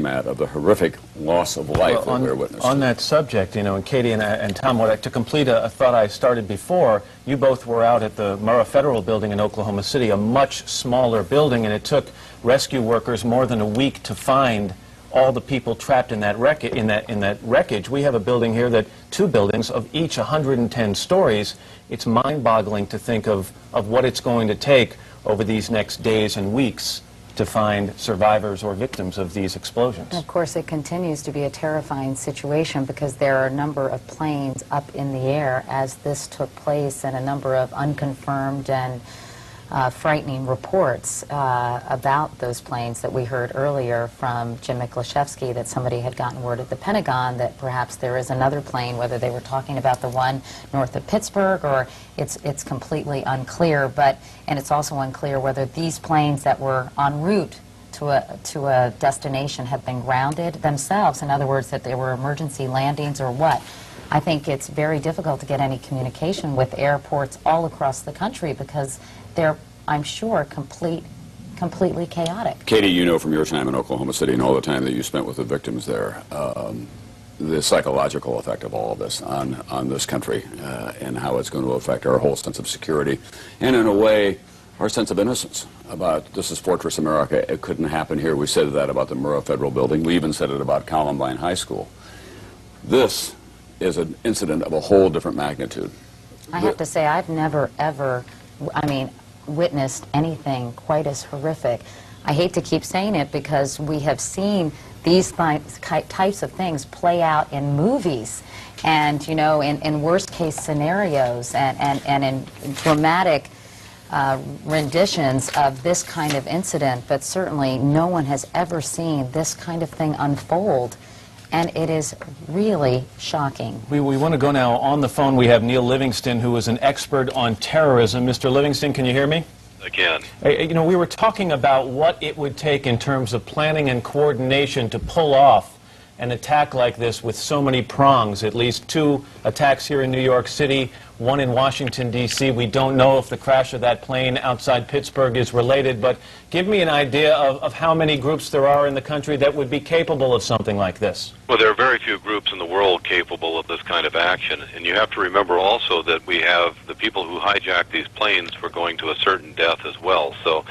Matt, of the horrific loss of life that we're witnessing. On that subject, and Katie and Tom, to complete a thought I started before, you both were out at the Murrah Federal Building in Oklahoma City, a much smaller building, and it took rescue workers more than a week to find all the people trapped in that wreckage. We have a building here two buildings of each 110 stories. It's mind-boggling to think of what it's going to take over these next days and weeks to find survivors or victims of these explosions. And of course, it continues to be a terrifying situation because there are a number of planes up in the air as this took place, and a number of unconfirmed and frightening reports about those planes that we heard earlier from Jim Miklashevsky, that somebody had gotten word at the Pentagon that perhaps there is another plane, whether they were talking about the one north of Pittsburgh or it's completely unclear. And it's also unclear whether these planes that were en route to a destination have been grounded themselves. In other words, that they were emergency landings or what. I think it's very difficult to get any communication with airports all across the country because they're, I'm sure, completely chaotic. Katie, you know from your time in Oklahoma City and all the time that you spent with the victims there, the psychological effect of all of this on this country and how it's going to affect our whole sense of security and, in a way, our sense of innocence about this is Fortress America. It couldn't happen here. We said that about the Murrah Federal Building. We even said it about Columbine High School. This is an incident of a whole different magnitude. I have to say, I've never, ever, witnessed anything quite as horrific. I hate to keep saying it because we have seen these types of things play out in movies and, in worst-case scenarios and in dramatic renditions of this kind of incident, but certainly no one has ever seen this kind of thing unfold. And it is really shocking. We want to go now on the phone. We have Neil Livingston, who is an expert on terrorism. Mr. Livingston, can you hear me? I can. We were talking about what it would take in terms of planning and coordination to pull off an attack like this with so many prongs. At least 2 attacks here in New York City, 1 in Washington, D.C. We don't know if the crash of that plane outside Pittsburgh is related, but give me an idea of how many groups there are in the country that would be capable of something like this. Well, there are very few groups in the world capable of this kind of action. And you have to remember also that we have the people who hijack these planes for going to a certain death as well. So